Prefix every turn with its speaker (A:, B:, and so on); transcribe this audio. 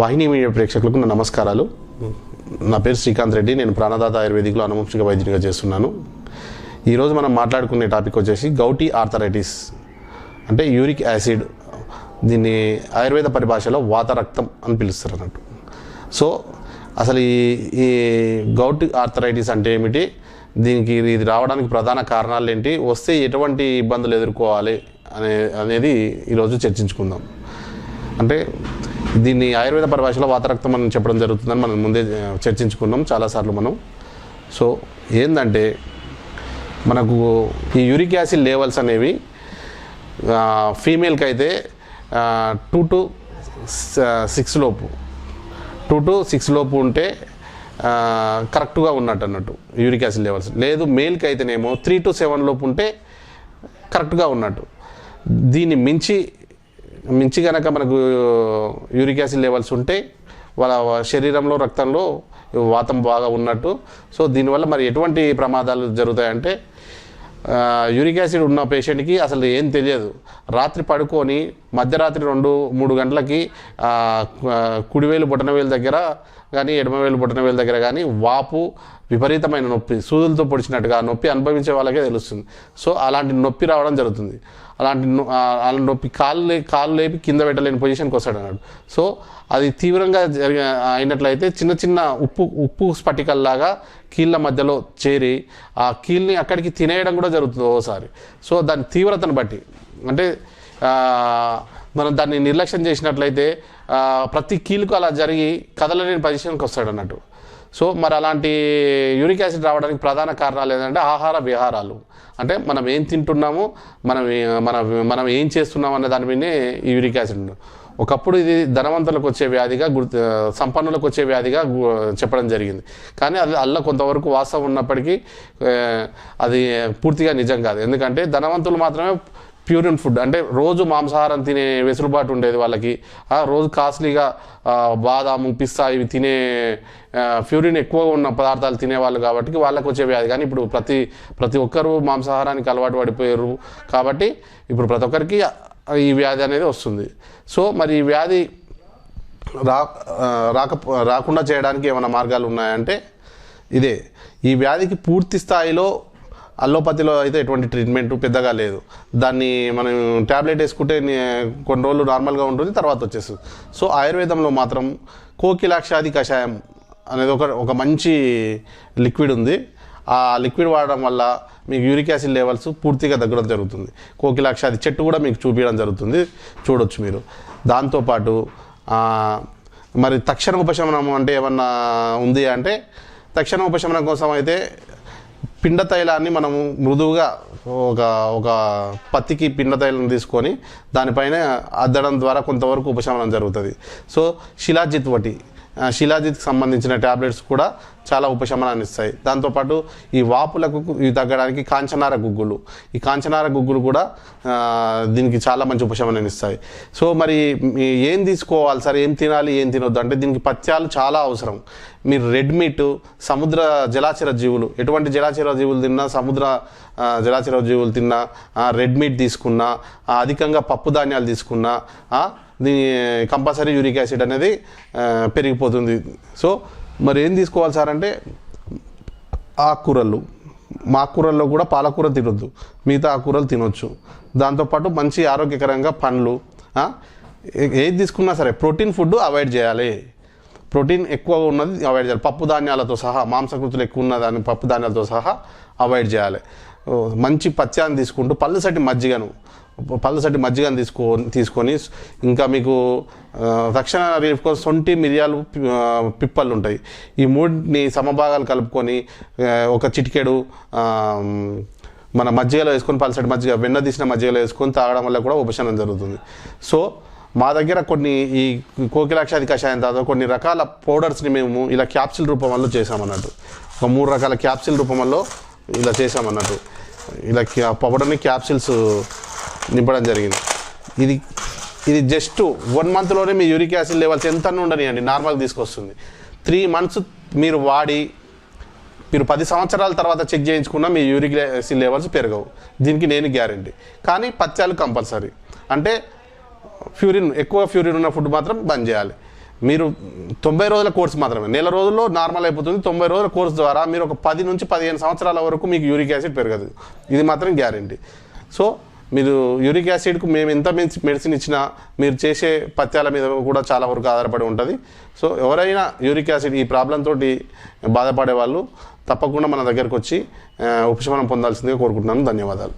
A: వాహిని media ప్రేక్షకులకు నా నమస్కారాలు. నా పేరు శ్రీకాంత్ రెడ్డి. నేను ప్రాణదాత ఆయుర్వేదిక్లో అనువంశిక వైద్యునిగా చేస్తున్నాను. ఈరోజు మనం మాట్లాడుకునే టాపిక్ వచ్చేసి గౌటీ ఆర్థరైటిస్ అంటే యూరిక్ యాసిడ్. దీన్ని ఆయుర్వేద పరిభాషలో వాతరక్తం అని పిలుస్తారు అన్నట్టు. సో అసలు ఈ గౌటీ ఆర్థరైటిస్ అంటే ఏమిటి, దీనికి ఇది రావడానికి ప్రధాన కారణాలు ఏంటి, వస్తే ఎటువంటి ఇబ్బందులు ఎదుర్కోవాలి అనేది ఈరోజు చర్చించుకుందాం. అంటే దీన్ని ఆయుర్వేద పరిభాషలో వాతరక్తం అని చెప్పడం జరుగుతుందని మనం ముందే చర్చించుకున్నాం చాలాసార్లు మనం. సో ఏంటంటే మనకు ఈ యూరిక్ యాసిడ్ లెవెల్స్ అనేవి ఫీమేల్కి అయితే 2 to 6 లోపు 2 to 6 లోపు ఉంటే కరెక్ట్గా ఉన్నట్టు అన్నట్టు యూరిక్ యాసిడ్ లెవెల్స్. లేదు మేల్కి అయితేనేమో 3 to 7 లోపు ఉంటే కరెక్ట్గా ఉన్నట్టు. దీన్ని మించి కనుక మనకు యూరిక్ యాసిడ్ లెవెల్స్ ఉంటే వాళ్ళ శరీరంలో రక్తంలో వాతం బాగా ఉన్నట్టు. సో దీనివల్ల మరి ఎటువంటి ప్రమాదాలు జరుగుతాయంటే, యూరిక్ యాసిడ్ ఉన్న పేషెంట్కి అసలు ఏం తెలియదు. రాత్రి పడుకొని మధ్యరాత్రి 2-3 గంటలకి కుడివేలు బొటనవేలు దగ్గర కానీ ఎడమవేలు బొటనవేలు దగ్గర కానీ వాపు, విపరీతమైన నొప్పి, సూదులతో పొడిచినట్టుగా నొప్పి అనుభవించే వాళ్ళకే తెలుస్తుంది. సో అలాంటి నొప్పి రావడం జరుగుతుంది. అలాంటి నొప్పి కాళ్ళు లేపి కింద పెట్టలేని పొజిషన్కి వస్తాడు అన్నాడు. సో అది తీవ్రంగా అయినట్లయితే చిన్న ఉప్పు స్ఫటికల్లాగా కీళ్ళ మధ్యలో చేరి ఆ కీళ్ళని అక్కడికి తినేయడం కూడా జరుగుతుంది ఓసారి. సో దాని తీవ్రతను బట్టి, అంటే మనం దాన్ని నిర్లక్ష్యం చేసినట్లయితే ప్రతి కీలుకు అలా జరిగి కదలలేని పొజిషన్కి వస్తాడు అన్నట్టు. సో మరి అలాంటి యూరిక్ యాసిడ్ రావడానికి ప్రధాన కారణాలు ఏంటంటే ఆహార విహారాలు. అంటే మనం ఏం తింటున్నాము, మనం ఏం చేస్తున్నాము అనే దాని మీదనే ఈ యూరిక్ యాసిడ్. ఒకప్పుడు ఇది ధనవంతులకు వచ్చే వ్యాధిగా, సంపన్నులకు వచ్చే వ్యాధిగా చెప్పడం జరిగింది. కానీ అది అల్ల కొంతవరకు వాస్తవం ఉన్నప్పటికీ అది పూర్తిగా నిజం కాదు. ఎందుకంటే ధనవంతులు మాత్రమే ప్యూరిన్ ఫుడ్, అంటే రోజు మాంసాహారం తినే వెసులుబాటు ఉండేది వాళ్ళకి. రోజు కాస్ట్లీగా బాదాము, పిస్తా ఇవి తినే ప్యూరిన్ ఎక్కువగా ఉన్న పదార్థాలు తినేవాళ్ళు కాబట్టి వాళ్ళకు వచ్చే వ్యాధి. కానీ ఇప్పుడు ప్రతి ఒక్కరూ మాంసాహారానికి అలవాటు పడిపోయారు కాబట్టి ఇప్పుడు ప్రతి ఒక్కరికి ఈ వ్యాధి అనేది వస్తుంది. సో మరి ఈ వ్యాధి రాకుండా చేయడానికి ఏమైనా మార్గాలు ఉన్నాయంటే ఇదే. ఈ వ్యాధికి పూర్తి స్థాయిలో అల్లోపతిలో అయితే ఎటువంటి ట్రీట్మెంట్ పెద్దగా లేదు. దాన్ని మనం ట్యాబ్లెట్ వేసుకుంటే కొన్ని రోజులు నార్మల్గా ఉంటుంది, తర్వాత వచ్చేస్తుంది. సో ఆయుర్వేదంలో మాత్రం కోకిలాక్షాది కషాయం అనేది ఒక మంచి లిక్విడ్ ఉంది. ఆ లిక్విడ్ వాడడం వల్ల మీకు యూరిక్ యాసిడ్ లెవెల్స్ పూర్తిగా తగ్గడం జరుగుతుంది. కోకిలాక్షాది చెట్టు కూడా మీకు చూపించడం జరుగుతుంది, చూడొచ్చు మీరు. దాంతోపాటు మరి తక్షణ ఉపశమనం అంటే ఏమన్నా ఉంది అంటే, తక్షణ ఉపశమనం కోసం అయితే పిండ తైలాన్ని మనము మృదువుగా ఒక పత్తికి పిండ తైలం తీసుకొని దానిపైన అద్దడం ద్వారా కొంతవరకు ఉపశమనం జరుగుతుంది. సో శిలాజిత్కి సంబంధించిన ట్యాబ్లెట్స్ కూడా చాలా ఉపశమనాన్ని ఇస్తాయి. దాంతోపాటు ఈ వాపులకు తగ్గడానికి కాంచనార గుగ్గులు కూడా దీనికి చాలా మంచి ఉపశమనాన్ని ఇస్తాయి. సో మరి ఏం తీసుకోవాలి సార్, ఏం తినాలి, ఏం తినొద్దు అంటే దీనికి పథ్యాలు చాలా అవసరం. మీరు రెడ్ మీట్, సముద్ర జలాచర జీవులు, ఎటువంటి జలాచర జీవులు తిన్నా, సముద్ర జలాచర జీవులు తిన్నా, రెడ్ మీట్ తీసుకున్నా, అధికంగా పప్పు ధాన్యాలు తీసుకున్నా దీని కంపల్సరీ యూరిక్ యాసిడ్ అనేది పెరిగిపోతుంది. సో మరి ఏం తీసుకోవాలి సార్ అంటే ఆకుకూరల్లో కూడా పాలకూర తినొద్దు, మిగతా ఆకుకూరలు తినొచ్చు. దాంతోపాటు మంచి ఆరోగ్యకరంగా పండ్లు, ఏది తీసుకున్నా సరే ప్రోటీన్ ఫుడ్ అవాయిడ్ చేయాలి. ప్రోటీన్ ఎక్కువగా ఉన్నది అవాయిడ్ చేయాలి. పప్పు ధాన్యాలతో సహా, మాంసకృతులు ఎక్కువ ఉన్న దాన్ని పప్పు ధాన్యాలతో సహా అవాయిడ్ చేయాలి. మంచి పత్యాన్ని తీసుకుంటూ పల్లుసటి మజ్జిగను తీసుకొని ఇంకా మీకు తక్షణ రిలీఫ్ కోసం సొంటి, మిరియాలు, పిప్పళ్ళు ఉంటాయి. ఈ మూడిని సమభాగాలు కలుపుకొని ఒక చిటికెడు మన మజ్జిగలో వేసుకొని, పల్సటి మజ్జిగ, వెన్న తీసిన మజ్జిగలో వేసుకొని తాగడం వల్ల కూడా ఉపశమనం జరుగుతుంది. సో మా దగ్గర ఈ కోకిలాక్షాది కషాయం తర్వాత కొన్ని రకాల పౌడర్స్ని మేము ఇలా క్యాప్సిల్ రూపంలో చేసామన్నట్టు. ఒక 3 రకాల క్యాప్సిల్ రూపంలో ఇలా చేసామన్నట్టు. ఇలా పౌడర్ని క్యాప్సిల్స్ నింపడం జరిగింది. ఇది జస్ట్ 1 monthలోనే మీ యూరిక్ యాసిడ్ లెవెల్స్ ఎంత ఉండనియండి నార్మల్గా తీసుకొస్తుంది. 3 months మీరు వాడి మీరు 10 సంవత్సరాల తర్వాత చెక్ చేయించుకున్నా మీ యూరిక్ యాసిడ్ లెవెల్స్ పెరగవు. దీనికి నేను గ్యారంటీ. కానీ పత్యాలు కంపల్సరీ. అంటే ఎక్కువ ఫ్యూరిన్ ఉన్న ఫుడ్ మాత్రం బంద్ చేయాలి. మీరు 90 రోజుల కోర్స్ మాత్రమే, నెల రోజుల్లో నార్మల్ అయిపోతుంది. 90 రోజుల కోర్స్ ద్వారా మీరు ఒక 10 నుంచి 15 సంవత్సరాల వరకు మీకు యూరిక్ యాసిడ్ పెరగదు, ఇది మాత్రం గ్యారంటీ. సో మీరు యూరిక్ యాసిడ్కు మేము ఎంత మెడిసిన్ ఇచ్చినా మీరు చేసే పథ్యాల మీద కూడా చాలా వరకు ఆధారపడి ఉంటుంది. సో ఎవరైనా యూరిక్ యాసిడ్ ఈ ప్రాబ్లం తోటి బాధపడే వాళ్ళు తప్పకుండా మన దగ్గరకు వచ్చి ఉపశమనం పొందాల్సిందిగా కోరుకుంటున్నాను. ధన్యవాదాలు.